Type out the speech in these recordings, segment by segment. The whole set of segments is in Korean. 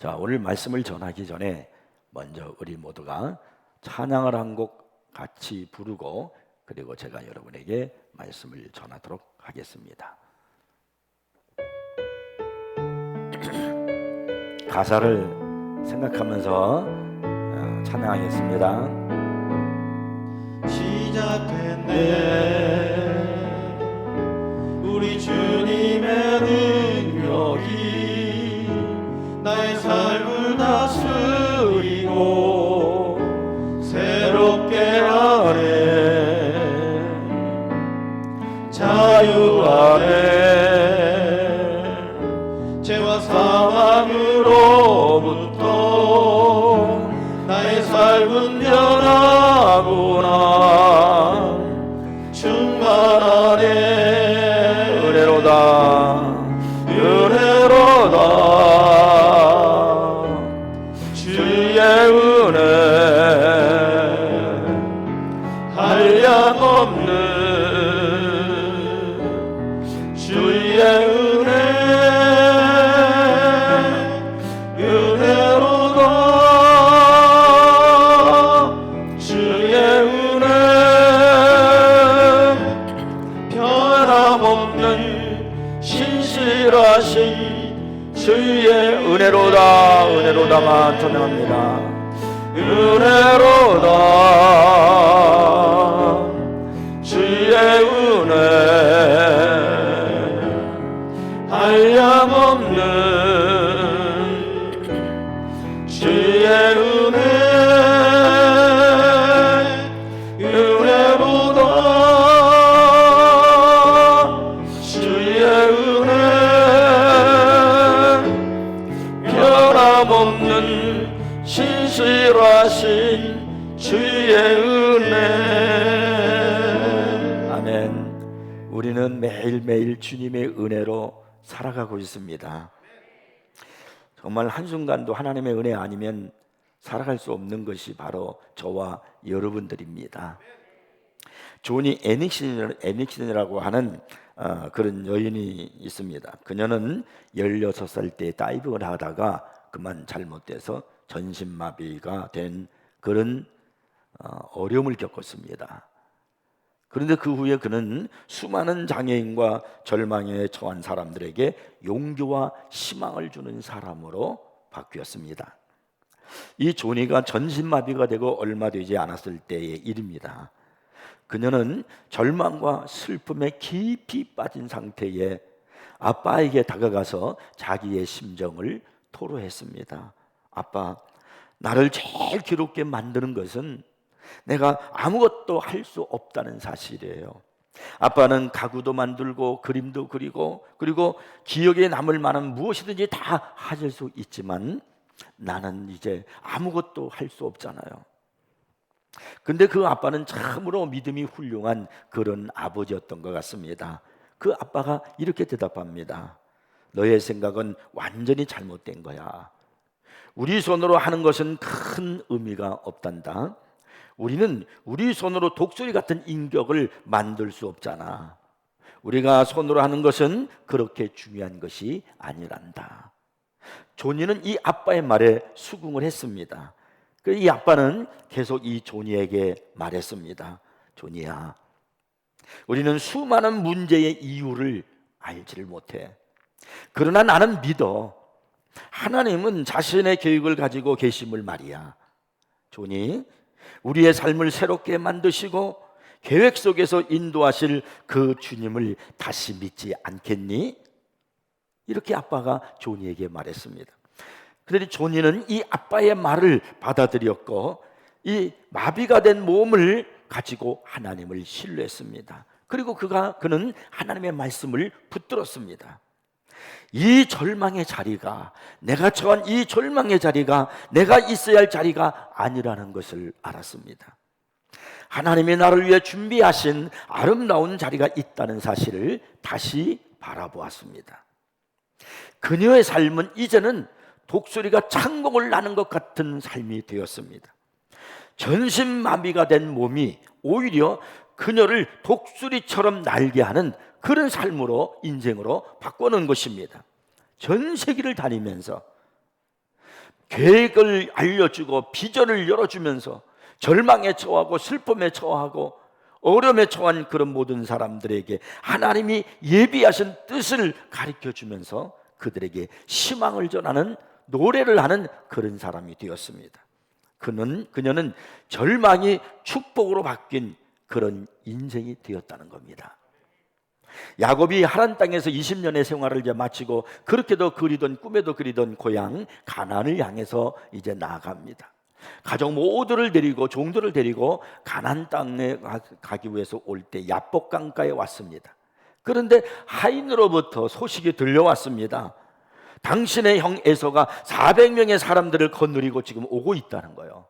자, 오늘 말씀을 전하기 전에 먼저 우리 모두가 찬양을 한 곡 같이 부르고 그리고 제가 여러분에게 말씀을 전하도록 하겠습니다. 가사를 생각하면서 찬양하겠습니다. 시작됐네 우리 주님의 능력이 나의 삶을 다스리고 새롭게 하네 자유하네 죄와 사망으로부터 나의 삶은 변하구나 충만하네 은혜로다 은혜로다 주의 은혜 한량없는 주의 은혜 은혜로다 주의 은혜 변함없는 신실하신 주의 은혜로다 은혜로다만 찬양합니다. 은혜로다 주의 은혜 한량없는 주의 은혜 은혜로다 주의 은혜 변함없는 신실하신 주의 은혜. 아멘. 우리는 매일매일 주님의 은혜로 살아가고 있습니다. 정말 한순간도 하나님의 은혜 아니면 살아갈 수 없는 것이 바로 저와 여러분들입니다. 조니 애닉슨이라고 하는 그런 여인이 있습니다. 그녀는 16살 때 다이빙을 하다가 그만 잘못돼서 전신마비가 된 그런 어려움을 겪었습니다. 그런데 그 후에 그는 수많은 장애인과 절망에 처한 사람들에게 용기와 희망을 주는 사람으로 바뀌었습니다. 이 조니가 전신마비가 되고 얼마 되지 않았을 때의 일입니다. 그녀는 절망과 슬픔에 깊이 빠진 상태에 아빠에게 다가가서 자기의 심정을 토로했습니다. 아빠, 나를 제일 괴롭게 만드는 것은 내가 아무것도 할 수 없다는 사실이에요. 아빠는 가구도 만들고 그림도 그리고 그리고 기억에 남을 만한 무엇이든지 다 하실 수 있지만 나는 이제 아무것도 할 수 없잖아요. 근데 그 아빠는 참으로 믿음이 훌륭한 그런 아버지였던 것 같습니다. 그 아빠가 이렇게 대답합니다. 너의 생각은 완전히 잘못된 거야. 우리 손으로 하는 것은 큰 의미가 없단다. 우리는 우리 손으로 독수리 같은 인격을 만들 수 없잖아. 우리가 손으로 하는 것은 그렇게 중요한 것이 아니란다. 조니는 이 아빠의 말에 수긍을 했습니다. 이 아빠는 계속 이 조니에게 말했습니다. 조니야, 우리는 수많은 문제의 이유를 알지를 못해. 그러나 나는 믿어. 하나님은 자신의 계획을 가지고 계심을 말이야. 조니, 우리의 삶을 새롭게 만드시고 계획 속에서 인도하실 그 주님을 다시 믿지 않겠니? 이렇게 아빠가 조니에게 말했습니다. 그런데 조니는 이 아빠의 말을 받아들였고 이 마비가 된 몸을 가지고 하나님을 신뢰했습니다. 그리고 그는 하나님의 말씀을 붙들었습니다. 이 절망의 자리가, 내가 처한 이 절망의 자리가 내가 있어야 할 자리가 아니라는 것을 알았습니다. 하나님이 나를 위해 준비하신 아름다운 자리가 있다는 사실을 다시 바라보았습니다. 그녀의 삶은 이제는 독수리가 창공을 나는 것 같은 삶이 되었습니다. 전신마비가 된 몸이 오히려 그녀를 독수리처럼 날게 하는 그런 삶으로, 인생으로 바꿔놓은 것입니다. 전 세계를 다니면서 계획을 알려주고 비전을 열어주면서 절망에 처하고 슬픔에 처하고 어려움에 처한 그런 모든 사람들에게 하나님이 예비하신 뜻을 가르쳐주면서 그들에게 희망을 전하는 노래를 하는 그런 사람이 되었습니다. 그녀는 절망이 축복으로 바뀐 그런 인생이 되었다는 겁니다. 야곱이 하란 땅에서 20년의 생활을 이제 마치고 그렇게도 그리던 꿈에도 그리던 고향 가나안을 향해서 이제 나아갑니다. 가족 모두를 데리고 종들을 데리고 가나안 땅에 가기 위해서 올 때 야복 강가에 왔습니다. 그런데 하인으로부터 소식이 들려왔습니다. 당신의 형 에서가 400명의 사람들을 거느리고 지금 오고 있다는 거예요.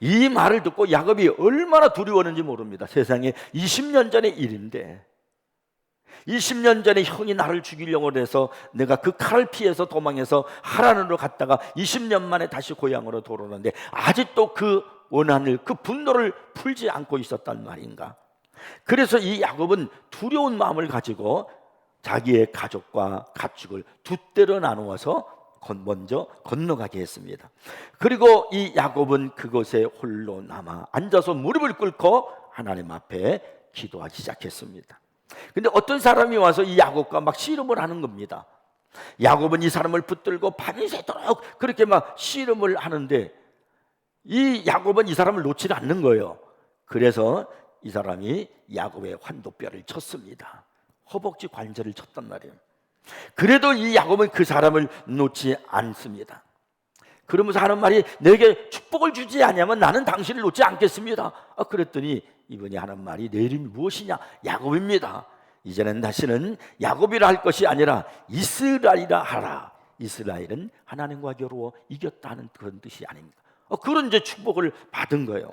이 말을 듣고 야곱이 얼마나 두려웠는지 모릅니다. 세상에 20년 전의 일인데 20년 전에 형이 나를 죽이려고 해서 내가 그 칼을 피해서 도망해서 하란으로 갔다가 20년 만에 다시 고향으로 돌아오는데 아직도 그 원한을, 그 분노를 풀지 않고 있었단 말인가. 그래서 이 야곱은 두려운 마음을 가지고 자기의 가족과 가축을 두 대로 나누어서 먼저 건너가게 했습니다. 그리고 이 야곱은 그곳에 홀로 남아 앉아서 무릎을 꿇고 하나님 앞에 기도하기 시작했습니다. 근데 어떤 사람이 와서 이 야곱과 막 씨름을 하는 겁니다. 야곱은 이 사람을 붙들고 밤새도록 그렇게 막 씨름을 하는데 이 야곱은 이 사람을 놓지 않는 거예요. 그래서 이 사람이 야곱의 환도뼈를 쳤습니다. 허벅지 관절을 쳤단 말이에요. 그래도 이 야곱은 그 사람을 놓지 않습니다. 그러면서 하는 말이 내게 축복을 주지 않으면 나는 당신을 놓지 않겠습니다. 그랬더니 이분이 하는 말이 내 이름이 무엇이냐? 야곱입니다. 이제는 다시는 야곱이라 할 것이 아니라 이스라엘이라 하라. 이스라엘은 하나님과 겨루어 이겼다는 그런 뜻이 아닙니까? 그런 이제 축복을 받은 거예요.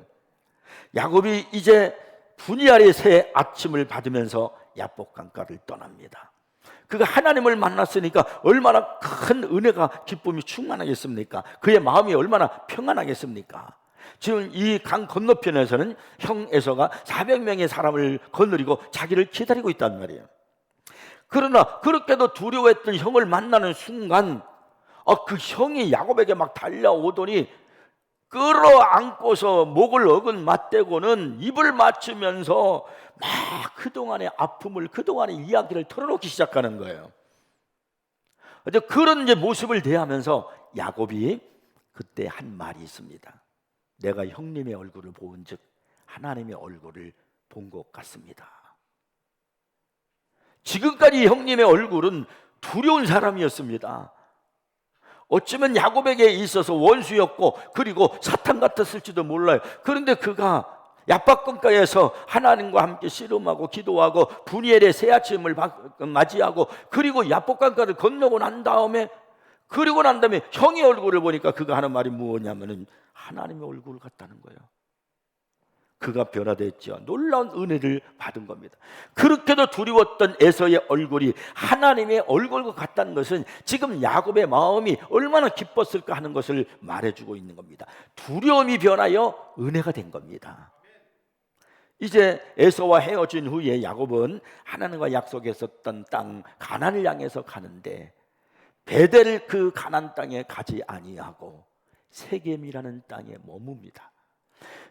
야곱이 이제 분이엘의 새 아침을 받으면서 야복 강가를 떠납니다. 그가 하나님을 만났으니까 얼마나 큰 은혜가 기쁨이 충만하겠습니까? 그의 마음이 얼마나 평안하겠습니까? 지금 이 강 건너편에서는 형 에서가 400명의 사람을 거느리고 자기를 기다리고 있단 말이에요. 그러나 그렇게도 두려워했던 형을 만나는 순간 그 형이 야곱에게 막 달려오더니 끌어안고서 목을 어긋 맞대고는 입을 맞추면서 막 그동안의 아픔을, 그동안의 이야기를 털어놓기 시작하는 거예요. 그런 이제 모습을 대하면서 야곱이 그때 한 말이 있습니다. 내가 형님의 얼굴을 보은 즉 하나님의 얼굴을 본 것 같습니다. 지금까지 형님의 얼굴은 두려운 사람이었습니다. 어쩌면 야곱에게 있어서 원수였고 그리고 사탄 같았을지도 몰라요. 그런데 그가 야박강가에서 하나님과 함께 씨름하고 기도하고 분이엘의 새 아침을 맞이하고 그리고 야복강가를 건너고 난 다음에 형의 얼굴을 보니까 그가 하는 말이 무엇이냐면은 하나님의 얼굴을 같다는 거예요. 그가 변화됐죠. 놀라운 은혜를 받은 겁니다. 그렇게도 두려웠던 에서의 얼굴이 하나님의 얼굴과 같다는 것은 지금 야곱의 마음이 얼마나 기뻤을까 하는 것을 말해주고 있는 겁니다. 두려움이 변하여 은혜가 된 겁니다. 이제 에서와 헤어진 후에 야곱은 하나님과 약속했었던 땅 가나안을 향해서 가는데 베델 그 가나안 땅에 가지 아니하고 세겜이라는 땅에 머뭅니다.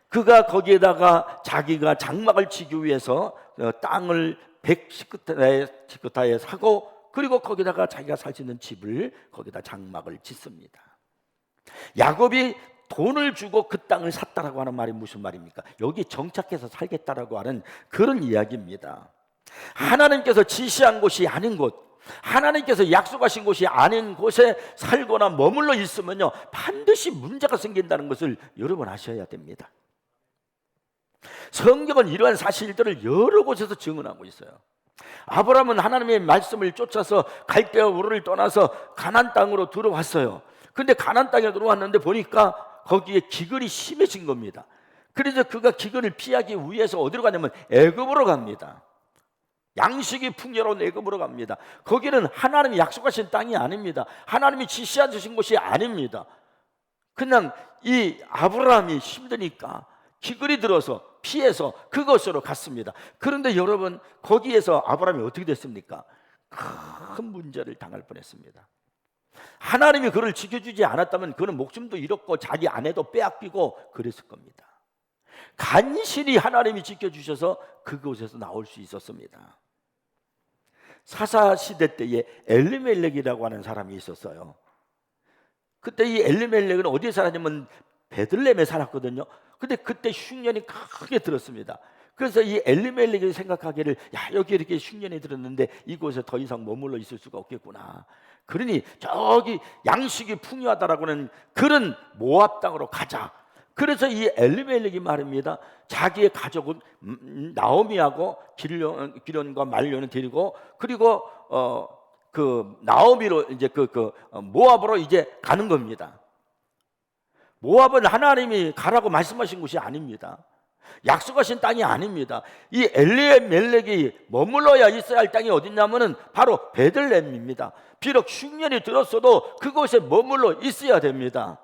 그가 거기에다가 자기가 장막을 치기 위해서 땅을 110구타에 사고 그리고 거기다가 자기가 살 수 있는 집을 거기다 장막을 짓습니다. 야곱이 돈을 주고 그 땅을 샀다라고 하는 말이 무슨 말입니까? 여기 정착해서 살겠다라고 하는 그런 이야기입니다. 하나님께서 지시한 곳이 아닌 곳, 하나님께서 약속하신 곳이 아닌 곳에 살거나 머물러 있으면요 반드시 문제가 생긴다는 것을 여러분 아셔야 됩니다. 성경은 이러한 사실들을 여러 곳에서 증언하고 있어요. 아브라함은 하나님의 말씀을 쫓아서 갈대아 우르를 떠나서 가나안 땅으로 들어왔어요. 근데 가나안 땅에 들어왔는데 보니까 거기에 기근이 심해진 겁니다. 그래서 그가 기근을 피하기 위해서 어디로 가냐면 애굽으로 갑니다. 양식이 풍요로운 애굽으로 갑니다. 거기는 하나님이 약속하신 땅이 아닙니다. 하나님이 지시하신 곳이 아닙니다. 그냥 이 아브라함이 힘드니까 기근이 들어서 피해서 그곳으로 갔습니다. 그런데 여러분 거기에서 아브라함이 어떻게 됐습니까? 큰 문제를 당할 뻔했습니다. 하나님이 그를 지켜주지 않았다면 그는 목숨도 잃었고 자기 아내도 빼앗기고 그랬을 겁니다. 간신히 하나님이 지켜주셔서 그곳에서 나올 수 있었습니다. 사사시대 때에 엘리멜렉이라고 하는 사람이 있었어요. 그때 이 엘리멜렉은 어디에 살았냐면 베들레헴에 살았거든요. 근데 그때 흉년이 크게 들었습니다. 그래서 이 엘리멜렉이 생각하기를, 야, 여기 이렇게 흉년이 들었는데 이곳에 더 이상 머물러 있을 수가 없겠구나. 그러니 저기 양식이 풍요하다라고 하는 그런 모압 땅으로 가자. 그래서 이 엘리멜렉이 말입니다. 자기의 가족은 나오미하고 기련과 말료는 데리고, 그리고 그 나오미로 이제 모압으로 이제 가는 겁니다. 모압은 하나님이 가라고 말씀하신 곳이 아닙니다. 약속하신 땅이 아닙니다. 이 엘리멜렉이 머물러야 있어야 할 땅이 어디냐면은 바로 베들레헴입니다. 비록 흉년이 들었어도 그곳에 머물러 있어야 됩니다.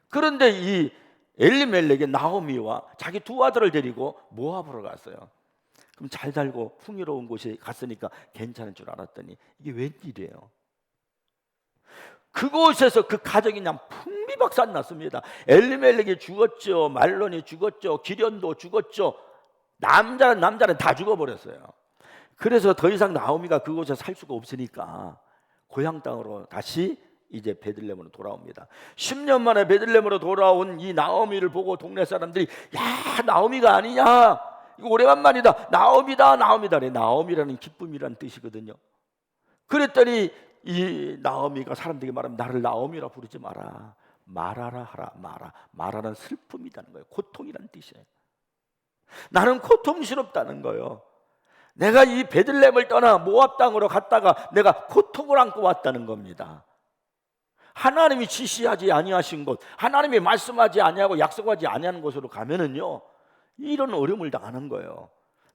그런데 이 엘리멜렉의 나오미와 자기 두 아들을 데리고 모압으로 갔어요. 그럼 잘 살고 풍요로운 곳에 갔으니까 괜찮은 줄 알았더니 이게 웬일이에요? 그곳에서 그 가정이 그냥 풍비박산 났습니다. 엘리멜렉이 죽었죠, 말론이 죽었죠, 기련도 죽었죠. 남자는 다 죽어버렸어요. 그래서 더 이상 나오미가 그곳에 살 수가 없으니까 고향 땅으로 다시 이제 베들레헴으로 돌아옵니다. 10년 만에 베들레헴으로 돌아온 이 나오미를 보고 동네 사람들이, 야, 나오미가 아니냐, 이거 오래간만이다, 나오미다. 나오미라는 기쁨이라는 뜻이거든요. 그랬더니 이 나오미가 사람들에게 말하면, 나를 나오미라 부르지 마라, 말하라 하라. 말하는 슬픔이라는 거예요. 고통이라는 뜻이에요. 나는 고통스럽다는 거예요. 내가 이 베들레헴을 떠나 모압 땅으로 갔다가 내가 고통을 안고 왔다는 겁니다. 하나님이 지시하지 아니하신 곳, 하나님이 말씀하지 아니하고 약속하지 아니하는 곳으로 가면은요, 이런 어려움을 당하는 거예요.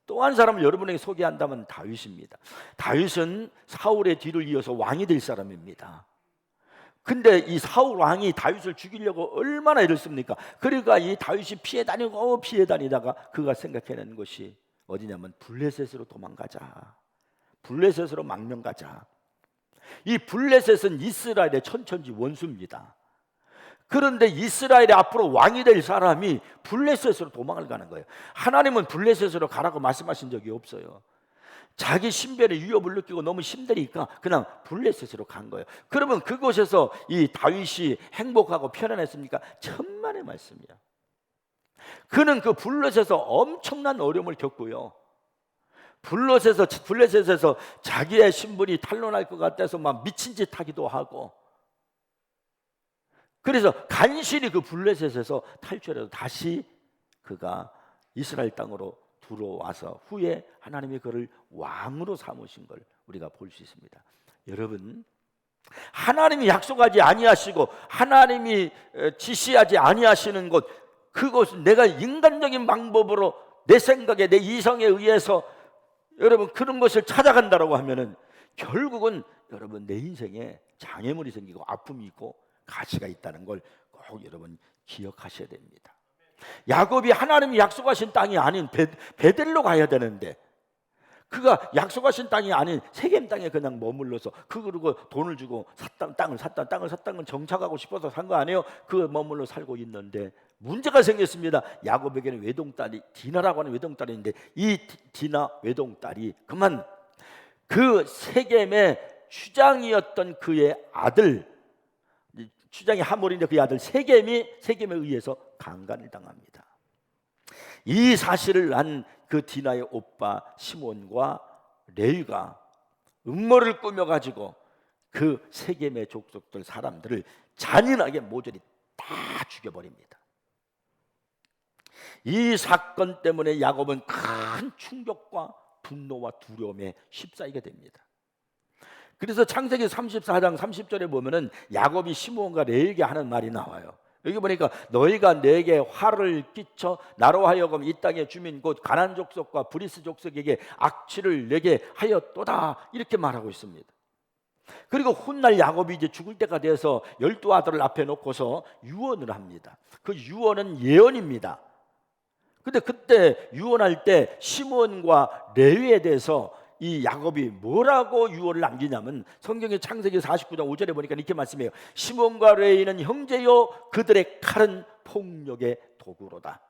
또 한 사람을 여러분에게 소개한다면 다윗입니다. 다윗은 사울의 뒤를 이어서 왕이 될 사람입니다. 근데 이 사울 왕이 다윗을 죽이려고 얼마나 애를 씁니까? 그러니까 이 다윗이 피해 다니다가 그가 생각해낸 것이 어디냐면 블레셋으로 도망가자, 블레셋으로 망명 가자. 이 블레셋은 이스라엘의 천천지 원수입니다. 그런데 이스라엘의 앞으로 왕이 될 사람이 블레셋으로 도망을 가는 거예요. 하나님은 블레셋으로 가라고 말씀하신 적이 없어요. 자기 신변의 위협을 느끼고 너무 힘드니까 그냥 블레셋으로 간 거예요. 그러면 그곳에서 이 다윗이 행복하고 편안했습니까? 천만의 말씀이야. 그는 그 블레셋에서 엄청난 어려움을 겪고요, 블레셋에서 자기의 신분이 탄로날 것 같아서 막 미친 짓 하기도 하고, 그래서 간신히 그 블레셋에서 탈출해서 다시 그가 이스라엘 땅으로 들어와서 후에 하나님이 그를 왕으로 삼으신 걸 우리가 볼 수 있습니다. 여러분, 하나님이 약속하지 아니하시고 하나님이 지시하지 아니하시는 곳, 그곳은 내가 인간적인 방법으로 내 생각에 내 이성에 의해서 여러분 그런 것을 찾아간다라고 하면은 결국은 여러분 내 인생에 장애물이 생기고 아픔이 있고 가시가 있다는 걸 꼭 여러분 기억하셔야 됩니다. 야곱이 하나님이 약속하신 땅이 아닌 베델로 가야 되는데 그가 약속하신 땅이 아닌 세겜 땅에 그냥 머물러서 그리고 돈을 주고 땅을 샀다는 정착하고 싶어서 산 거 아니에요? 그 머물러 살고 있는데 문제가 생겼습니다. 야곱에게는 외동딸이 디나라고 하는 외동딸이 있는데 이 디나 외동딸이 그만 그 세겜의 추장이었던 그의 아들, 추장이 하몰인데 그의 아들 세겜에 의해서 강간을 당합니다. 이 사실을 안 그 디나의 오빠 시몬과 레위가 음모를 꾸며가지고 그 세겜의 족속들 사람들을 잔인하게 모조리 다 죽여버립니다. 이 사건 때문에 야곱은 큰 충격과 분노와 두려움에 휩싸이게 됩니다. 그래서 창세기 34장 30절에 보면은 야곱이 시므온과 레위에게 하는 말이 나와요. 여기 보니까 너희가 내게 화를 끼쳐 나로 하여금 이 땅의 주민 곧 가나안 족속과 브리스 족속에게 악취를 내게 하였도다, 이렇게 말하고 있습니다. 그리고 훗날 야곱이 이제 죽을 때가 돼서 12아들을 앞에 놓고서 유언을 합니다. 그 유언은 예언입니다. 근데 그때 유언할 때 시므온과 레위에 대해서 이 야곱이 뭐라고 유언을 남기냐면 성경의 창세기 49장 5절에 보니까 이렇게 말씀해요. 시몬과 레위는 형제요 그들의 칼은 폭력의 도구로다.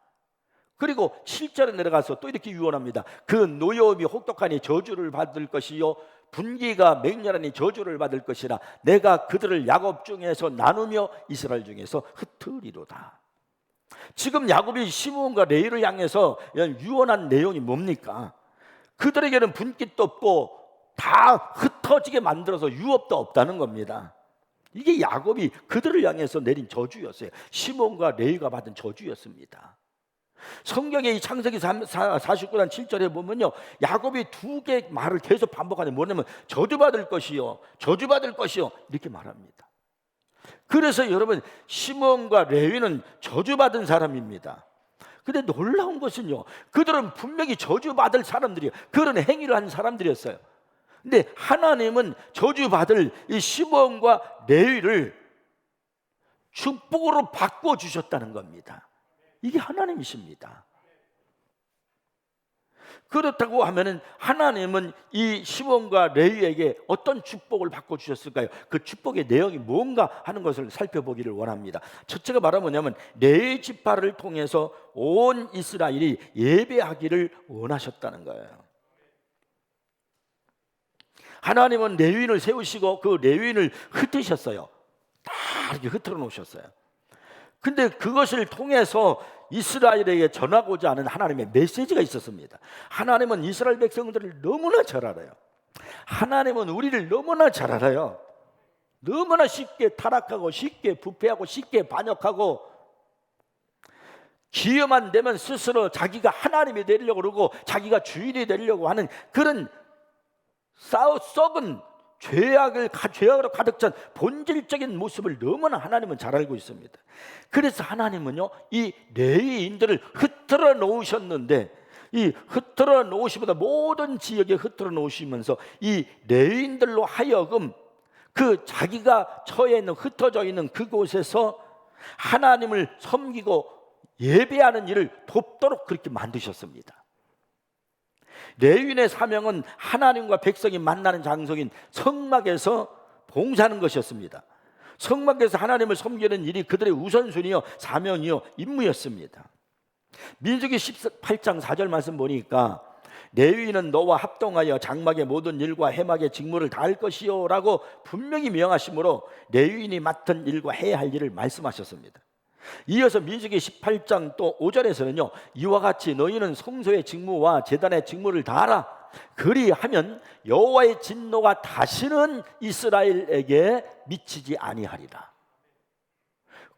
그리고 7절에 내려가서 또 이렇게 유언합니다. 그 노여움이 혹독하니 저주를 받을 것이요 분기가 맹렬하니 저주를 받을 것이라. 내가 그들을 야곱 중에서 나누며 이스라엘 중에서 흩으리로다. 지금 야곱이 시므온과 레위를 향해서 유언한 내용이 뭡니까? 그들에게는 분깃도 없고 다 흩어지게 만들어서 유업도 없다는 겁니다. 이게 야곱이 그들을 향해서 내린 저주였어요. 시므온과 레위가 받은 저주였습니다. 성경의 이 창세기 49장 7절에 보면요, 야곱이 두 개 말을 계속 반복하는, 뭐냐면 저주받을 것이요 저주받을 것이요 이렇게 말합니다. 그래서 여러분, 시므온과 레위는 저주받은 사람입니다. 근데 놀라운 것은요, 그들은 분명히 저주받을 사람들이에요. 그런 행위를 한 사람들이었어요. 근데 하나님은 저주받을 이 시므온과 레위를 축복으로 바꿔주셨다는 겁니다. 이게 하나님이십니다. 그렇다고 하면은 하나님은 이 시몬과 레위에게 어떤 축복을 바꿔주셨을까요? 그 축복의 내용이 뭔가 하는 것을 살펴보기를 원합니다. 첫째가 뭐냐면 레위 지파를 통해서 온 이스라엘이 예배하기를 원하셨다는 거예요. 하나님은 레위인을 세우시고 그 레위인을 흩으셨어요. 다 이렇게 흩어 놓으셨어요. 근데 그것을 통해서 이스라엘에게 전하고자 하는 하나님의 메시지가 있었습니다. 하나님은 이스라엘 백성들을 너무나 잘 알아요. 하나님은 우리를 너무나 잘 알아요. 너무나 쉽게 타락하고 쉽게 부패하고 쉽게 반역하고, 기회만 되면 스스로 자기가 하나님이 되려고 그러고 자기가 주인이 되려고 하는 그런 썩은 죄악으로 가득 찬 본질적인 모습을 너무나 하나님은 잘 알고 있습니다. 그래서 하나님은요, 이 레위인들을 흩어러 놓으셨는데, 이 흩어러 놓으시보다 모든 지역에 흩어러 놓으시면서 이 레위인들로 하여금 그 자기가 처해 있는, 흩어져 있는 그곳에서 하나님을 섬기고 예배하는 일을 돕도록 그렇게 만드셨습니다. 레위인의 사명은 하나님과 백성이 만나는 장소인 성막에서 봉사하는 것이었습니다. 성막에서 하나님을 섬기는 일이 그들의 우선순위요, 사명이요, 임무였습니다. 민수기 18장 4절 말씀 보니까 레위인은 너와 합동하여 장막의 모든 일과 해막의 직무를 다할 것이요 라고 분명히 명하심으로 레위인이 맡은 일과 해야 할 일을 말씀하셨습니다. 이어서 민수기 18장 또 5절에서는요, 이와 같이 너희는 성소의 직무와 제단의 직무를 다하라. 그리하면 여호와의 진노가 다시는 이스라엘에게 미치지 아니하리라.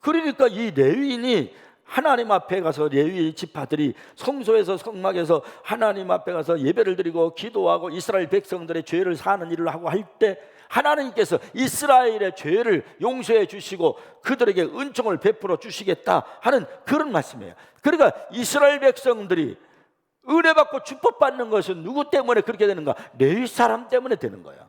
그러니까 이 레위인이 하나님 앞에 가서, 레위 지파들이 성소에서 성막에서 하나님 앞에 가서 예배를 드리고 기도하고 이스라엘 백성들의 죄를 사하는 일을 하고 할 때 하나님께서 이스라엘의 죄를 용서해 주시고 그들에게 은총을 베풀어 주시겠다 하는 그런 말씀이에요. 그러니까 이스라엘 백성들이 은혜 받고 축복받는 것은 누구 때문에 그렇게 되는가? 레위 사람 때문에 되는 거예요.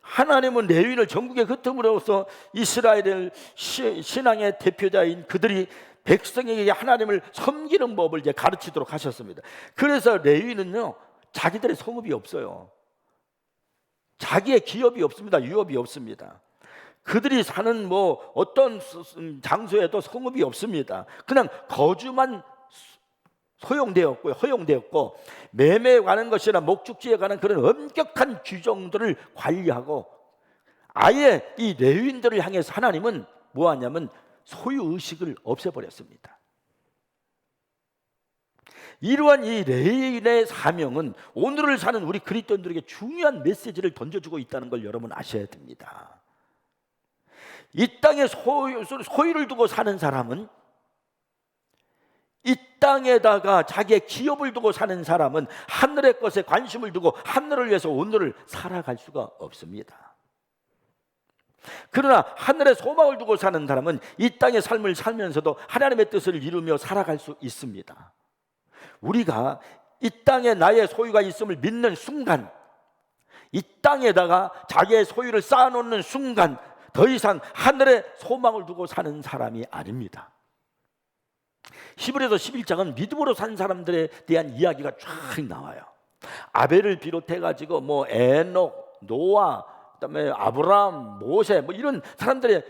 하나님은 레위인을 전국에 흩음으로써 이스라엘 신앙의 대표자인 그들이 백성에게 하나님을 섬기는 법을 이제 가르치도록 하셨습니다. 그래서 레위인은요, 자기들의 성읍이 없어요. 자기의 기업이 없습니다. 유업이 없습니다. 그들이 사는 어떤 장소에도 성읍이 없습니다. 그냥 거주만 소용되었고요, 허용되었고, 매매에 관한 것이나 목축지에 관한 그런 엄격한 규정들을 관리하고, 아예 이 레위인들을 향해서 하나님은 뭐하냐면 소유의식을 없애버렸습니다. 이러한 이 레위인의 사명은 오늘을 사는 우리 그리스도인들에게 중요한 메시지를 던져주고 있다는 걸 여러분 아셔야 됩니다. 이 땅에 소유를 두고 사는 사람은, 이 땅에다가 자기의 기업을 두고 사는 사람은 하늘의 것에 관심을 두고 하늘을 위해서 오늘을 살아갈 수가 없습니다. 그러나 하늘의 소망을 두고 사는 사람은 이 땅의 삶을 살면서도 하나님의 뜻을 이루며 살아갈 수 있습니다. 우리가 이 땅에 나의 소유가 있음을 믿는 순간, 이 땅에다가 자기의 소유를 쌓아놓는 순간 더 이상 하늘의 소망을 두고 사는 사람이 아닙니다. 히브리서 11장은 믿음으로 산 사람들에 대한 이야기가 쫙 나와요. 아벨을 비롯해 가지고 뭐 에녹, 노아, 그다음에 아브라함, 모세 뭐 이런 사람들의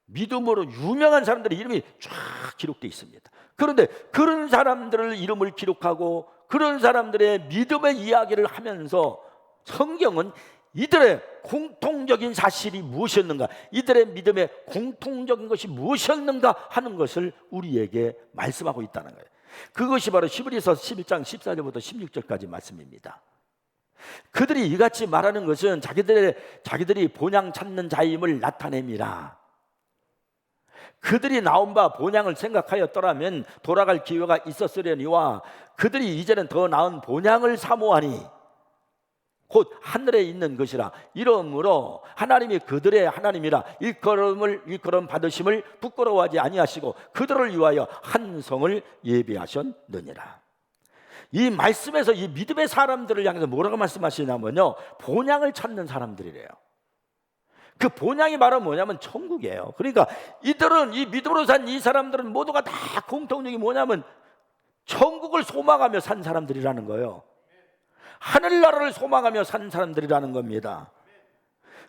믿음으로 유명한 사람들의 이름이 쫙 기록되어 있습니다. 그런데 그런 사람들을 이름을 기록하고 그런 사람들의 믿음의 이야기를 하면서 성경은 이들의 공통적인 사실이 무엇이었는가, 이들의 믿음의 공통적인 것이 무엇이었는가 하는 것을 우리에게 말씀하고 있다는 거예요. 그것이 바로 히브리서 11장 14절부터 16절까지 말씀입니다. 그들이 이같이 말하는 것은 자기들이 본향 찾는 자임을 나타냅니다. 그들이 나온 바 본향을 생각하였더라면 돌아갈 기회가 있었으려니와 그들이 이제는 더 나은 본향을 사모하니 곧 하늘에 있는 것이라. 이러므로 하나님이 그들의 하나님이라 일컬음 받으심을 부끄러워하지 아니하시고 그들을 위하여 한 성을 예비하셨느니라. 이 말씀에서 이 믿음의 사람들을 향해서 뭐라고 말씀하시냐면요, 본향을 찾는 사람들이래요. 그 본향이 바로 뭐냐면 천국이에요. 그러니까 이들은, 이 믿음으로 산 이 사람들은 모두가 다 공통적인 뭐냐면 천국을 소망하며 산 사람들이라는 거예요. 하늘나라를 소망하며 산 사람들이라는 겁니다.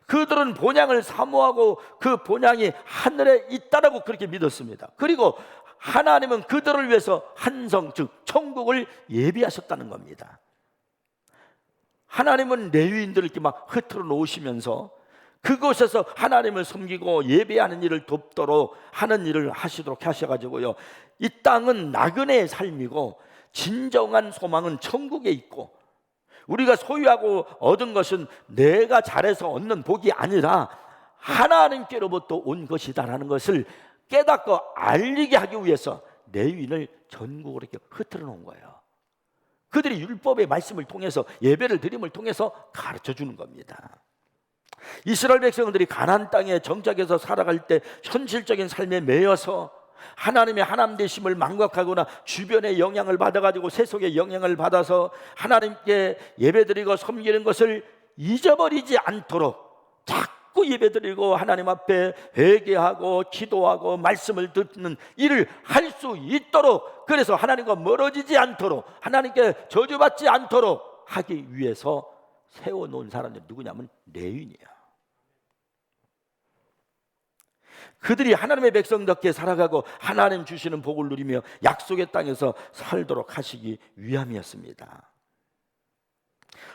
그들은 본향을 사모하고 그 본향이 하늘에 있다라고 그렇게 믿었습니다. 그리고 하나님은 그들을 위해서 한성, 즉 천국을 예비하셨다는 겁니다. 하나님은 레위인들을 이렇게 막 흩어져 놓으시면서 그곳에서 하나님을 섬기고 예배하는 일을 돕도록 하는 일을 하시도록 하셔가지고요, 이 땅은 나그네의 삶이고 진정한 소망은 천국에 있고, 우리가 소유하고 얻은 것은 내가 잘해서 얻는 복이 아니라 하나님께로부터 온 것이다라는 것을 깨닫고 알리게 하기 위해서 레위인을 전국으로 이렇게 흩어져 놓은 거예요. 그들이 율법의 말씀을 통해서, 예배를 드림을 통해서 가르쳐 주는 겁니다. 이스라엘 백성들이 가나안 땅에 정착해서 살아갈 때 현실적인 삶에 매여서 하나님의 하나님 되심을 망각하거나 주변의 영향을 받아가지고 세속의 영향을 받아서 하나님께 예배드리고 섬기는 것을 잊어버리지 않도록 자꾸 예배드리고 하나님 앞에 회개하고 기도하고 말씀을 듣는 일을 할 수 있도록, 그래서 하나님과 멀어지지 않도록, 하나님께 저주받지 않도록 하기 위해서 세워놓은 사람들이 누구냐면 레위인이야. 그들이 하나님의 백성답게 살아가고 하나님 주시는 복을 누리며 약속의 땅에서 살도록 하시기 위함이었습니다.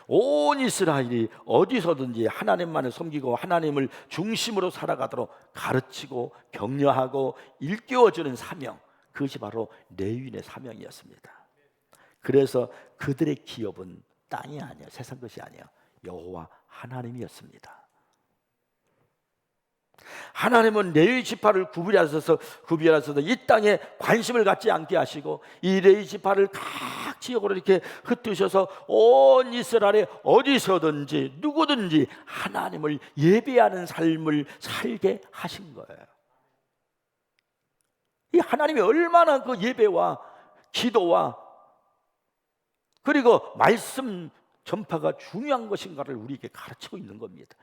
온 이스라엘이 어디서든지 하나님만을 섬기고 하나님을 중심으로 살아가도록 가르치고 격려하고 일깨워주는 사명, 그것이 바로 레위인의 사명이었습니다. 그래서 그들의 기업은 땅이 아니야, 세상 것이 아니야, 여호와 하나님이었습니다. 하나님은 레위 지파를 구별하셔서 이 땅에 관심을 갖지 않게 하시고 이 레위 지파를 각 지역으로 이렇게 흩으셔서 온 이스라엘에 어디서든지 누구든지 하나님을 예배하는 삶을 살게 하신 거예요. 이 하나님이 얼마나 그 예배와 기도와 그리고 말씀 전파가 중요한 것인가를 우리에게 가르치고 있는 겁니다.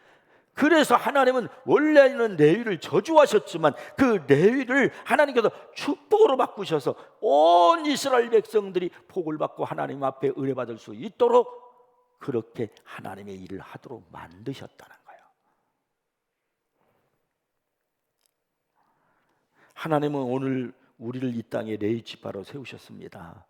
그래서 하나님은 원래는 레위를 저주하셨지만 그 레위를 하나님께서 축복으로 바꾸셔서 온 이스라엘 백성들이 복을 받고 하나님 앞에 의뢰받을 수 있도록 그렇게 하나님의 일을 하도록 만드셨다는 거예요. 하나님은 오늘 우리를 이 땅에 레위 지파로 세우셨습니다.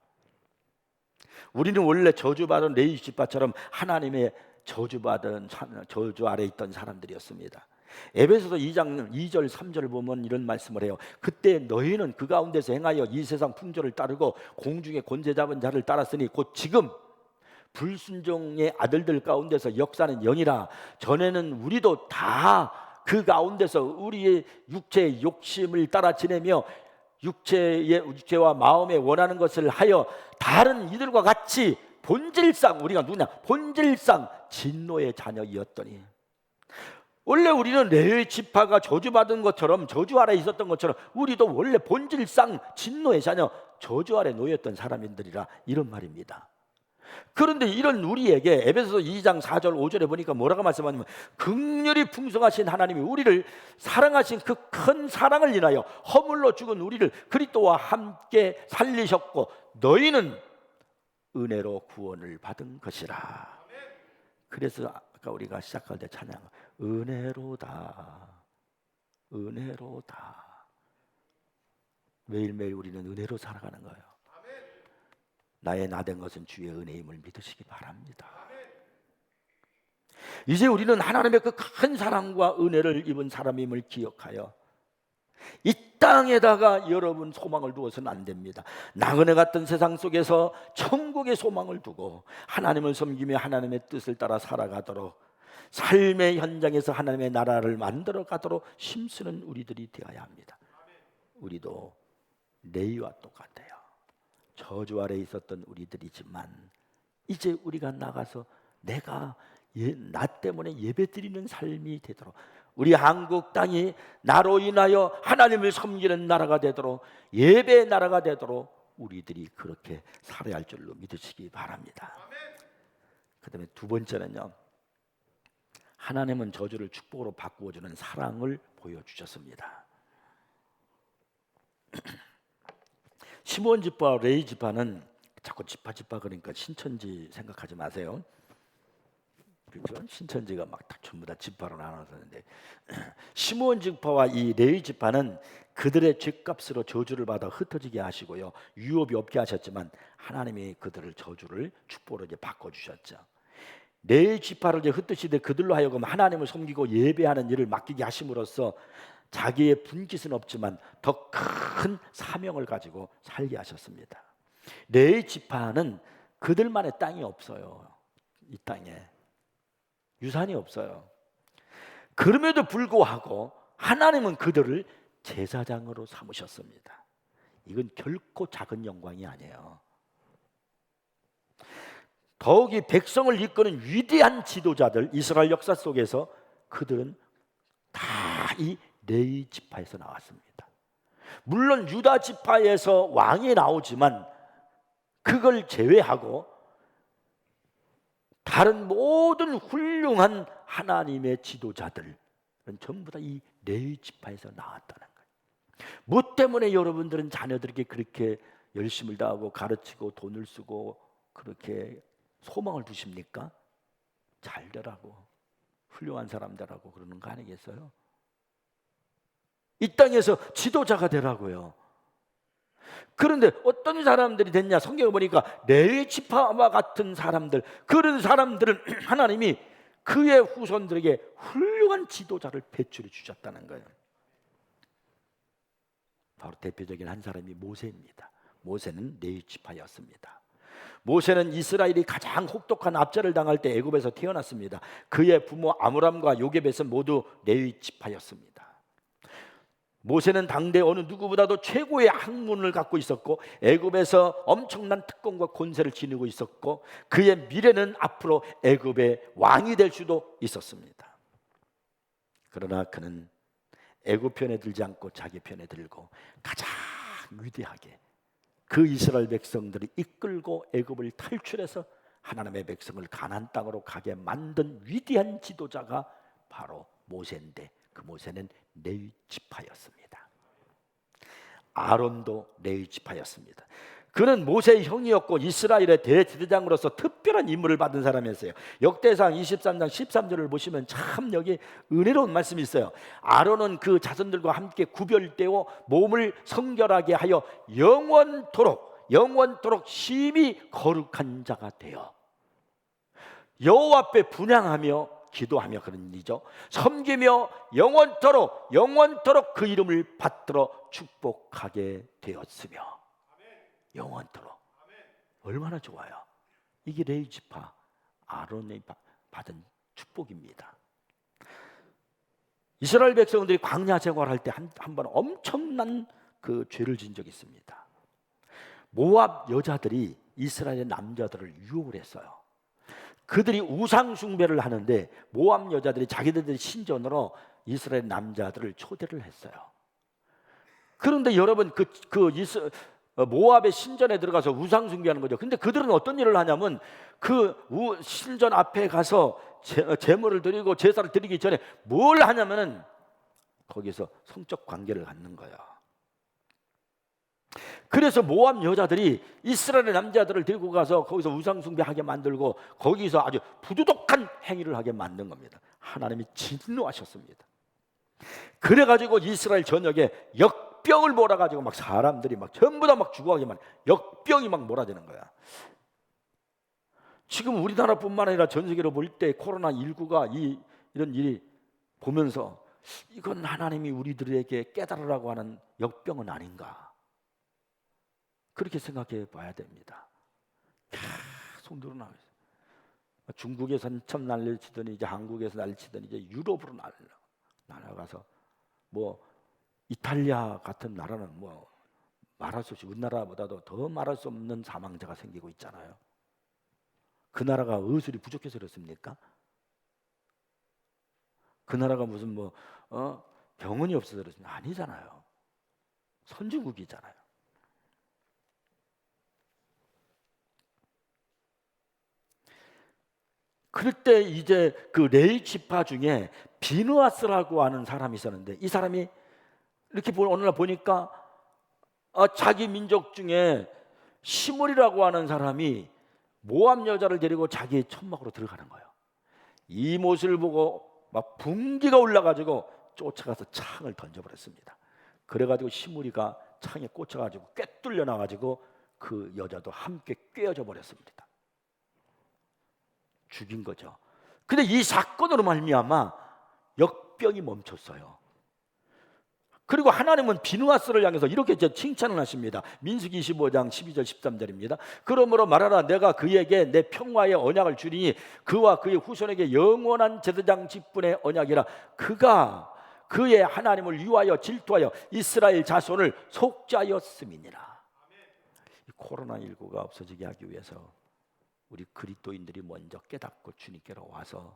우리는 원래 저주받은 레위 지파처럼 하나님의 저주받은 저주 아래 있던 사람들이었습니다. 에베소서 2장 2절 3절을 보면 이런 말씀을 해요. 그때 너희는 그 가운데서 행하여 이 세상 풍조를 따르고 공중의 권세 잡은 자를 따랐으니 곧 지금 불순종의 아들들 가운데서 역사는 영이라. 전에는 우리도 다 그 가운데서 우리의 육체의 욕심을 따라 지내며 육체와 마음에 원하는 것을 하여 다른 이들과 같이 본질상 우리가 누구냐? 본질상 진노의 자녀이었더니, 원래 우리는 레위 지파가 저주받은 것처럼 저주 아래 있었던 것처럼 우리도 원래 본질상 진노의 자녀, 저주 아래 놓였던 사람들이라, 이런 말입니다. 그런데 이런 우리에게 에베소서 2장 4절 5절에 보니까 뭐라고 말씀하냐면 긍휼이 풍성하신 하나님이 우리를 사랑하신 그 큰 사랑을 인하여 허물로 죽은 우리를 그리스도와 함께 살리셨고 너희는 은혜로 구원을 받은 것이라. 그래서 아까 우리가 시작할 때 찬양 은혜로다 은혜로다. 매일매일 우리는 은혜로 살아가는 거예요. 나의 나된 것은 주의 은혜임을 믿으시기 바랍니다. 이제 우리는 하나님의 그 큰 사랑과 은혜를 입은 사람임을 기억하여 이 땅에다가 여러분 소망을 두어서는 안 됩니다. 나그네 같은 세상 속에서 천국의 소망을 두고 하나님을 섬기며 하나님의 뜻을 따라 살아가도록 삶의 현장에서 하나님의 나라를 만들어 가도록 힘쓰는 우리들이 되어야 합니다. 우리도 레위와 똑같아요. 저주 아래 있었던 우리들이지만 이제 우리가 나가서 내가 나 때문에 예배드리는 삶이 되도록 우리 한국 땅이 나로 인하여 하나님을 섬기는 나라가 되도록 예배의 나라가 되도록 우리들이 그렇게 살아야 할 줄로 믿으시기 바랍니다. 그 다음에 두 번째는요, 하나님은 저주를 축복으로 바꾸어주는 사랑을 보여주셨습니다. 시몬 지파와 레위 지파는 자꾸 지파 그러니까 신천지 생각하지 마세요. 그렇죠? 신천지가 막 다 전부 다 지파로 나눠졌는데 시몬 지파와 이 레위 지파는 그들의 죄값으로 저주를 받아 흩어지게 하시고요, 유업이 없게 하셨지만 하나님이 그들을 저주를 축복으로 이제 바꿔주셨죠. 레위 지파를 이제 흩으시되 그들로 하여금 하나님을 섬기고 예배하는 일을 맡기게 하심으로써 자기의 분깃은 없지만 더 큰 사명을 가지고 살게 하셨습니다. 레위 지파는 그들만의 땅이 없어요. 이 땅에 유산이 없어요. 그럼에도 불구하고 하나님은 그들을 제사장으로 삼으셨습니다. 이건 결코 작은 영광이 아니에요. 더욱이 백성을 이끄는 위대한 지도자들, 이스라엘 역사 속에서 그들은 다 이 레위 지파에서 나왔습니다. 물론 유다 지파에서 왕이 나오지만 그걸 제외하고 다른 모든 훌륭한 하나님의 지도자들은 전부 다 이 레위 지파에서 나왔다는 거예요. 뭐 때문에 여러분들은 자녀들에게 그렇게 열심을 다하고 가르치고 돈을 쓰고 그렇게 소망을 두십니까? 잘 되라고, 훌륭한 사람 되라고 그러는 거 아니겠어요? 이 땅에서 지도자가 되라고요. 그런데 어떤 사람들이 됐냐? 성경에 보니까 레위 지파와 같은 사람들, 그런 사람들은 하나님이 그의 후손들에게 훌륭한 지도자를 배출해 주셨다는 거예요. 바로 대표적인 한 사람이 모세입니다. 모세는 레위 지파였습니다. 모세는 이스라엘이 가장 혹독한 압제를 당할 때 애굽에서 태어났습니다. 그의 부모 아므람과 요게벳은 모두 레위 지파였습니다. 모세는 당대 어느 누구보다도 최고의 학문을 갖고 있었고 애굽에서 엄청난 특권과 권세를 지니고 있었고 그의 미래는 앞으로 애굽의 왕이 될 수도 있었습니다. 그러나 그는 애굽 편에 들지 않고 자기 편에 들고 가장 위대하게 그 이스라엘 백성들이 이끌고 애굽을 탈출해서 하나님의 백성을 가나안 땅으로 가게 만든 위대한 지도자가 바로 모세인데 그 모세는 레위 지파였습니다. 아론도 레위 지파였습니다. 그는 모세의 형이었고 이스라엘의 대제사장으로서 특별한 임무를 받은 사람이었어요. 역대상 23장 13절을 보시면 참 여기 은혜로운 말씀이 있어요. 아론은 그 자손들과 함께 구별되어 몸을 성결하게 하여 영원토록 심히 거룩한 자가 되어 여호와 앞에 분향하며 기도하며 그런 일이죠. 섬기며 영원토록 그 이름을 받들어 축복하게 되었으며 영원토록. 얼마나 좋아요. 이게 레위 지파 아론이 받은 축복입니다. 이스라엘 백성들이 광야 생활할 때 한 번 엄청난 그 죄를 지은 적이 있습니다. 모압 여자들이 이스라엘의 남자들을 유혹을 했어요. 그들이 우상 숭배를 하는데 모압 여자들이 자기들의 신전으로 이스라엘 남자들을 초대를 했어요. 그런데 여러분 모압의 신전에 들어가서 우상 숭배하는 거죠. 근데 그들은 어떤 일을 하냐면 그 신전 앞에 가서 제물을 드리고 제사를 드리기 전에 뭘 하냐면은 거기서 성적 관계를 갖는 거예요. 그래서 모압 여자들이 이스라엘의 남자들을 데리고 가서 거기서 우상 숭배하게 만들고 거기서 아주 부도덕한 행위를 하게 만든 겁니다. 하나님이 진노하셨습니다. 그래가지고 이스라엘 전역에 역병을 몰아가지고 막 사람들이 막 전부 다 막 죽어가기만, 역병이 막 몰아지는 거야. 지금 우리나라뿐만 아니라 전 세계로 볼 때 코로나19가 이런 일이 보면서 이건 하나님이 우리들에게 깨달으라고 하는 역병은 아닌가, 그렇게 생각해 봐야 됩니다. 계속 늘어나고 있어요. 중국에서는 참 난리를 치더니 이제 한국에서 난리를 치더니 이제 유럽으로 날아가서 뭐 이탈리아 같은 나라는 뭐 말할 수 없이 우리나라보다도 더 말할 수 없는 사망자가 생기고 있잖아요. 그 나라가 의술이 부족해서 그렇습니까? 그 나라가 무슨 뭐 병원이 없어서 그렇습니까? 아니잖아요. 선진국이잖아요. 그럴 때 이제 그 레위 지파 중에 비느하스라고 하는 사람이 있었는데, 이 사람이 이렇게 오늘날 보니까 자기 민족 중에 시므리라고 하는 사람이 모압 여자를 데리고 자기의 천막으로 들어가는 거예요. 이 모습을 보고 막 분기가 올라가지고 쫓아가서 창을 던져버렸습니다. 그래가지고 시므리가 창에 꽂혀가지고 꿰뚫려 나가지고 그 여자도 함께 꿰어져 버렸습니다. 죽인 거죠. 근데 이 사건으로 말미암아 역병이 멈췄어요. 그리고 하나님은 비느하스를 향해서 이렇게 칭찬을 하십니다. 민수기 25장 12절 13절입니다. 그러므로 말하라, 내가 그에게 내 평화의 언약을 주리니 그와 그의 후손에게 영원한 제사장 직분의 언약이라. 그가 그의 하나님을 위하여 질투하여 이스라엘 자손을 속죄하였음이니라. 코로나19가 없어지게 하기 위해서 우리 그리스도인들이 먼저 깨닫고 주님께로 와서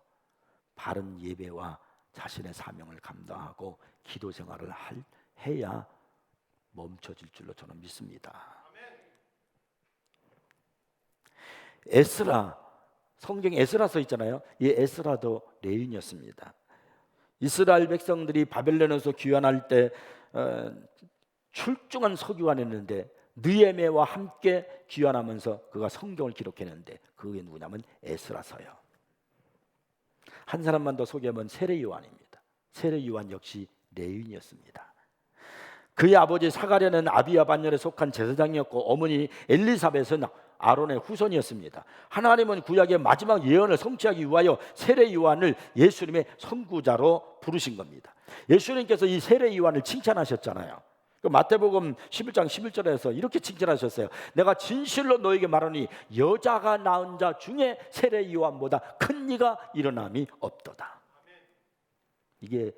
바른 예배와 자신의 사명을 감당하고 기도 생활을 해야 멈춰질 줄로 저는 믿습니다. 에스라, 성경에 에스라 써 있잖아요. 이 에스라도 레위인이었습니다. 이스라엘 백성들이 바벨론에서 귀환할 때 출중한 서기관이었는데 느헤미야와 함께 귀환하면서 그가 성경을 기록했는데 그게 누구냐면 에스라서요. 한 사람만 더 소개하면 세례 요한입니다. 세례 요한 역시 레위인이었습니다. 그의 아버지 사가랴는 아비야 반열에 속한 제사장이었고 어머니 엘리사벳은 아론의 후손이었습니다. 하나님은 구약의 마지막 예언을 성취하기 위하여 세례 요한을 예수님의 선구자로 부르신 겁니다. 예수님께서 이 세례 요한을 칭찬하셨잖아요. 마태복음 11장 11절에서 이렇게 칭찬하셨어요. 내가 진실로 너에게 말하니 여자가 낳은 자 중에 세례 요한보다 큰 이가 일어남이 없도다. 이게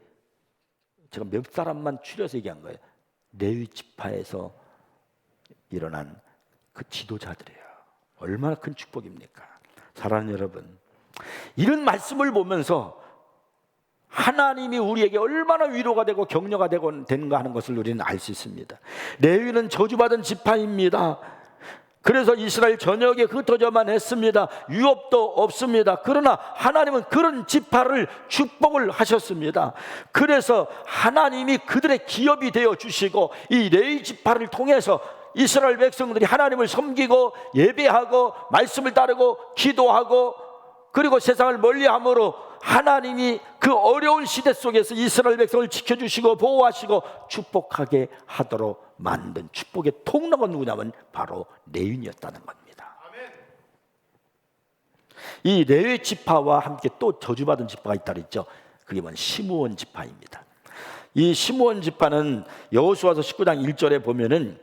제가 몇 사람만 추려서 얘기한 거예요. 레위 지파에서 일어난 그 지도자들이에요. 얼마나 큰 축복입니까? 사랑하는 여러분, 이런 말씀을 보면서 하나님이 우리에게 얼마나 위로가 되고 격려가 되는가 하는 것을 우리는 알 수 있습니다. 레위는 저주받은 지파입니다. 그래서 이스라엘 전역에 흩어져만 했습니다. 유업도 없습니다. 그러나 하나님은 그런 지파를 축복을 하셨습니다. 그래서 하나님이 그들의 기업이 되어 주시고 이 레위 지파를 통해서 이스라엘 백성들이 하나님을 섬기고 예배하고 말씀을 따르고 기도하고 그리고 세상을 멀리함으로 하나님이 그 어려운 시대 속에서 이스라엘 백성을 지켜주시고 보호하시고 축복하게 하도록 만든 축복의 통로가 누구냐면 바로 레위인이었다는 겁니다. 이 레위 지파와 함께 또 저주받은 지파가 있다 그랬죠. 그게 뭐냐, 시므온 지파입니다. 이 시므온 지파는 여호수아서 19장 1절에 보면은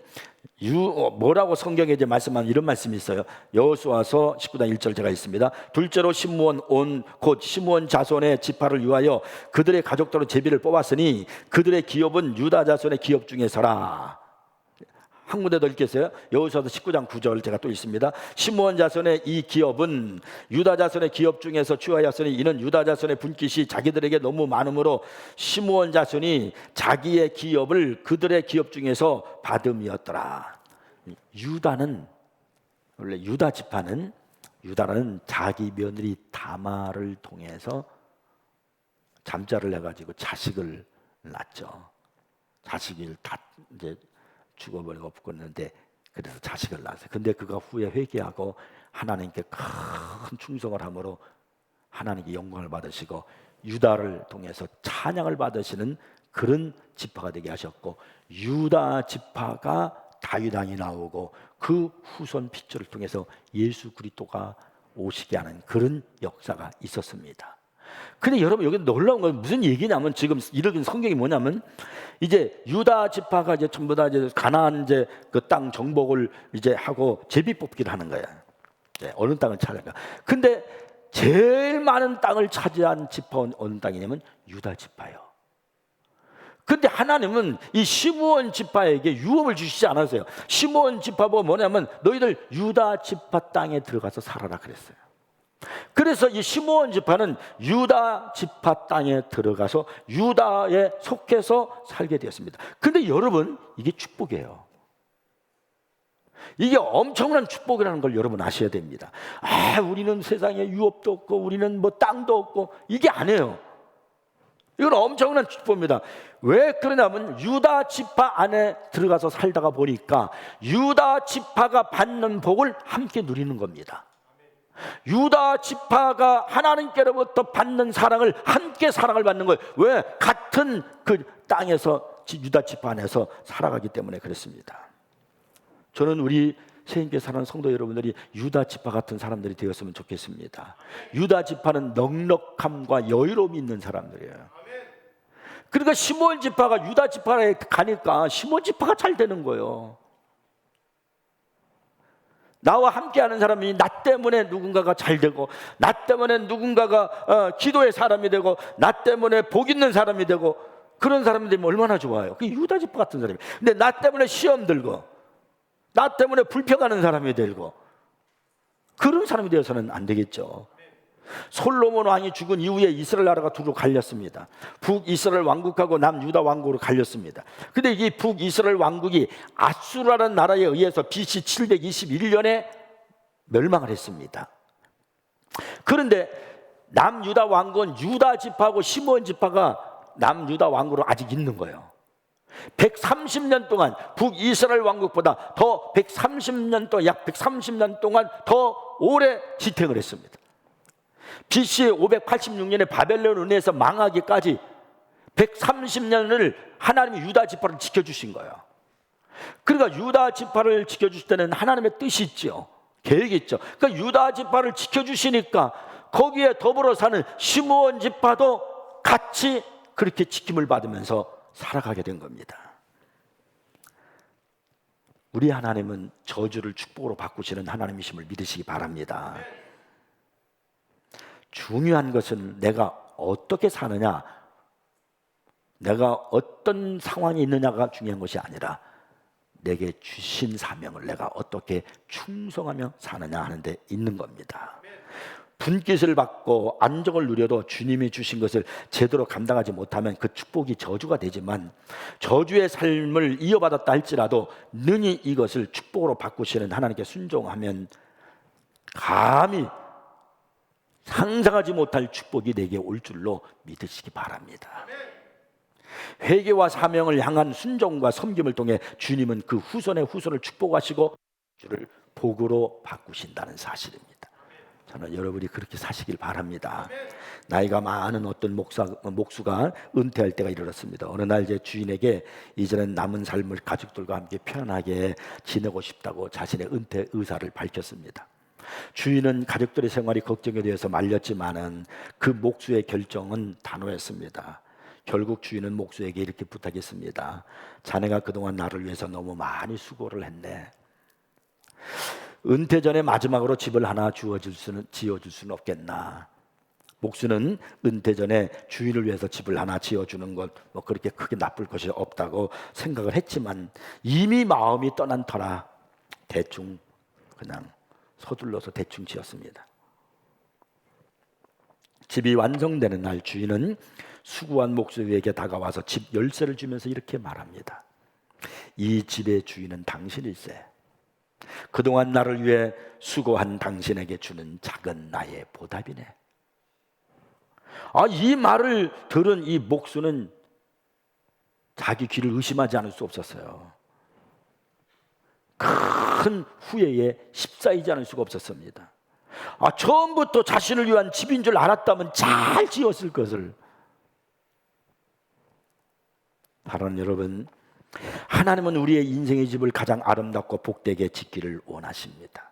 뭐라고 성경에 이제 말씀한 이런 말씀이 있어요. 여호수아서 19장 1절 제가 있습니다. 둘째로 시므온 곧 시므온 자손의 지파를 위하여 그들의 가족대로 제비를 뽑았으니 그들의 기업은 유다 자손의 기업 중에서라. 한 군데 더 읽겠어요. 여호수아서 19장 9절 제가 또 있습니다. 시므온 자손의 이 기업은 유다 자손의 기업 중에서 취하였으니 이는 유다 자손의 분깃이 자기들에게 너무 많으므로 시므온 자손이 자기의 기업을 그들의 기업 중에서 받음이었더라. 유다는 원래 유다 지파는 유다는 자기 며느리 다말을 통해서 잠자를 해가지고 자식을 낳죠. 자식을 다 이제 죽어버리고 죽었는데 그래서 자식을 낳았어요. 근데 그가 후에 회개하고 하나님께 큰 충성을 함으로 하나님께 영광을 받으시고 유다를 통해서 찬양을 받으시는 그런 지파가 되게 하셨고, 유다 지파가 다윗 왕이 나오고 그 후손 핏줄을 통해서 예수 그리스도가 오시게 하는 그런 역사가 있었습니다. 근데 여러분, 여기 놀라운 건 무슨 얘기냐면, 지금 읽은 성경이 뭐냐면, 이제 유다 지파가 이제 전부 다 이제 가나안 이제 그 땅 정복을 이제 하고 제비 뽑기를 하는 거예요. 네, 어느 땅을 차지할까? 근데 제일 많은 땅을 차지한 지파는 어느 땅이냐면 유다 지파예요. 근데 하나님은 이 시므온 지파에게 유업을 주시지 않았어요. 시므온 지파가 뭐냐면 너희들 유다 지파 땅에 들어가서 살아라 그랬어요. 그래서 이 시므온 지파는 유다 지파 땅에 들어가서 유다에 속해서 살게 되었습니다. 근데 여러분, 이게 축복이에요. 이게 엄청난 축복이라는 걸 여러분 아셔야 됩니다. 우리는 세상에 유업도 없고 우리는 뭐 땅도 없고, 이게 아니에요. 이건 엄청난 축복입니다. 왜 그러냐면 유다 지파 안에 들어가서 살다가 보니까 유다 지파가 받는 복을 함께 누리는 겁니다. 유다 지파가 하나님께로부터 받는 사랑을 함께 사랑을 받는 거예요. 왜? 같은 그 땅에서 유다 지파 안에서 살아가기 때문에 그렇습니다. 저는 우리 새인교회 사는 성도 여러분들이 유다 지파 같은 사람들이 되었으면 좋겠습니다. 유다 지파는 넉넉함과 여유로움이 있는 사람들이에요. 그러니까 시므온 지파가 유다 지파에 가니까 시므온 지파가 잘 되는 거예요. 나와 함께하는 사람이 나 때문에 누군가가 잘 되고, 나 때문에 누군가가 기도의 사람이 되고, 나 때문에 복 있는 사람이 되고, 그런 사람이 되면 얼마나 좋아요. 그게 유다 지파 같은 사람이. 근데 나 때문에 시험 들고, 나 때문에 불평하는 사람이 되고, 그런 사람이 되어서는 안 되겠죠. 솔로몬 왕이 죽은 이후에 이스라엘 나라가 두루 갈렸습니다. 북이스라엘 왕국하고 남유다 왕국으로 갈렸습니다. 근데 이 북이스라엘 왕국이 아수라라는 나라에 의해서 BC 721년에 멸망을 했습니다. 그런데 남유다 왕국은 유다 지파하고 시므온 지파가 남유다 왕국으로 아직 있는 거예요. 130년 동안 북이스라엘 왕국보다 더 130년 동안, 약 130년 동안 더 오래 지탱을 했습니다. BC 586년에 바벨론 은혜에서 망하기까지 130년을 하나님이 유다 지파를 지켜주신 거예요. 그러니까 유다 지파를 지켜주실 때는 하나님의 뜻이 있죠. 계획이 있죠. 그러니까 유다 지파를 지켜주시니까 거기에 더불어 사는 시므온 지파도 같이 그렇게 지킴을 받으면서 살아가게 된 겁니다. 우리 하나님은 저주를 축복으로 바꾸시는 하나님이심을 믿으시기 바랍니다. 중요한 것은 내가 어떻게 사느냐, 내가 어떤 상황이 있느냐가 중요한 것이 아니라 내게 주신 사명을 내가 어떻게 충성하며 사느냐 하는 데 있는 겁니다. 분깃을 받고 안정을 누려도 주님이 주신 것을 제대로 감당하지 못하면 그 축복이 저주가 되지만, 저주의 삶을 이어받았다 할지라도 능히 이것을 축복으로 바꾸시는 하나님께 순종하면 감히 상상하지 못할 축복이 내게 올 줄로 믿으시기 바랍니다. 회개와 사명을 향한 순종과 섬김을 통해 주님은 그 후손의 후손을 축복하시고 주를 복으로 바꾸신다는 사실입니다. 저는 여러분이 그렇게 사시길 바랍니다. 나이가 많은 어떤 목수가 은퇴할 때가 이르렀습니다. 어느 날 제 주인에게 이제는 남은 삶을 가족들과 함께 편안하게 지내고 싶다고 자신의 은퇴 의사를 밝혔습니다. 주인은 가족들의 생활이 걱정이 되어서 말렸지만은 그 목수의 결정은 단호했습니다. 결국 주인은 목수에게 이렇게 부탁했습니다. 자네가 그동안 나를 위해서 너무 많이 수고를 했네. 은퇴 전에 마지막으로 집을 하나 지어줄 수는 없겠나. 목수는 은퇴 전에 주인을 위해서 집을 하나 지어주는 것 뭐 그렇게 크게 나쁠 것이 없다고 생각을 했지만 이미 마음이 떠난 터라 대충 그냥 서둘러서 대충 지었습니다. 집이 완성되는 날 주인은 수고한 목수에게 다가와서 집 열쇠를 주면서 이렇게 말합니다. 이 집의 주인은 당신일세. 그동안 나를 위해 수고한 당신에게 주는 작은 나의 보답이네. 이 말을 들은 이 목수는 자기 귀를 의심하지 않을 수 없었어요. 큰 후회에 휩싸이지 않을 수가 없었습니다. 처음부터 자신을 위한 집인 줄 알았다면 잘 지었을 것을. 사랑하는 여러분, 하나님은 우리의 인생의 집을 가장 아름답고 복되게 짓기를 원하십니다.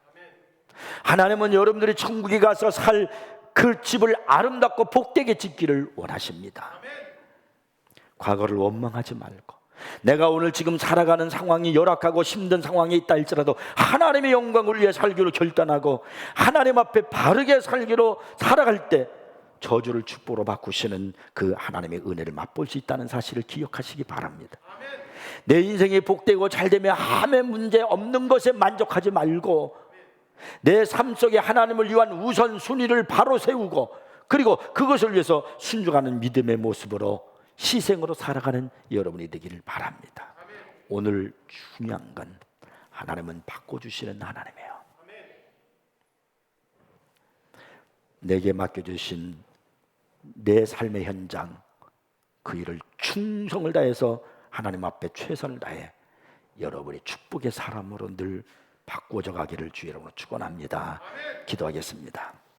하나님은 여러분들이 천국에 가서 살 그 집을 아름답고 복되게 짓기를 원하십니다. 과거를 원망하지 말고, 내가 오늘 지금 살아가는 상황이 열악하고 힘든 상황에 있다 할지라도 하나님의 영광을 위해 살기로 결단하고 하나님 앞에 바르게 살기로 살아갈 때 저주를 축복으로 바꾸시는 그 하나님의 은혜를 맛볼 수 있다는 사실을 기억하시기 바랍니다. 내 인생이 복되고 잘되면 아무 문제 없는 것에 만족하지 말고 내 삶 속에 하나님을 위한 우선순위를 바로 세우고, 그리고 그것을 위해서 순종하는 믿음의 모습으로 희생으로 살아가는 여러분이 되기를 바랍니다. 오늘 중요한 건 하나님은 바꿔주시는 하나님이에요. 내게 맡겨주신 내 삶의 현장, 그 일을 충성을 다해서 하나님 앞에 최선을 다해 여러분이 축복의 사람으로 늘 바꿔져 가기를 주의 이름으로 축원합니다. 기도하겠습니다.